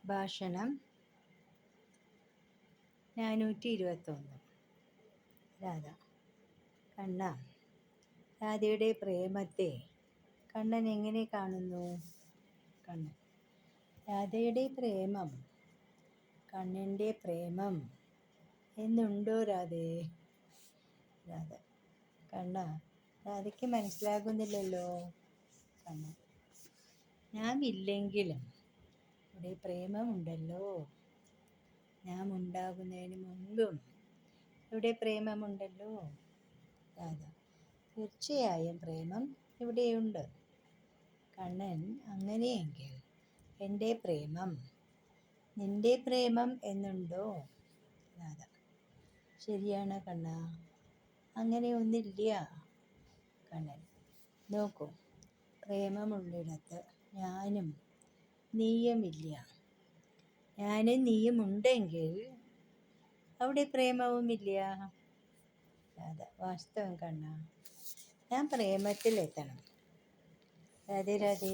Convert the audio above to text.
ഭാഷണം 421. രാധ. കണ്ണ, രാധയുടെ പ്രേമത്തെ കണ്ണൻ എങ്ങനെ കാണുന്നു? കണ്ണൻ. രാധയുടെ പ്രേമം കണ്ണൻ്റെ പ്രേമം എന്നുണ്ടോ രാധേ? രാധ. കണ്ണ, രാധയ്ക്ക് മനസ്സിലാകുന്നില്ലല്ലോ. കണ്ണൻ. നാം ഇല്ലെങ്കിലും ഇവിടെ പ്രേമമുണ്ടല്ലോ. നാം ഉണ്ടാകുന്നതിന് മുൻപും ഇവിടെ പ്രേമമുണ്ടല്ലോ. രാധ. തീർച്ചയായും പ്രേമം ഇവിടെയുണ്ട്. കണ്ണൻ. അങ്ങനെയെങ്കിൽ എൻ്റെ പ്രേമം നിന്റെ പ്രേമം എന്നുണ്ടോ? രാധ. ശരിയാണ് കണ്ണ, അങ്ങനെ ഒന്നില്ല. കണ്ണൻ. നോക്കൂ, പ്രേമമുള്ളിടത്ത് ഞാനും നീയുമില്ല. ഞാനും നീയും ഉണ്ടെങ്കിൽ അവിടെ പ്രേമവുമില്ല. രാധ. വാസ്തവം കണ്ണ, ഞാൻ പ്രേമത്തിലെത്തണം. രാധേ രാധേ.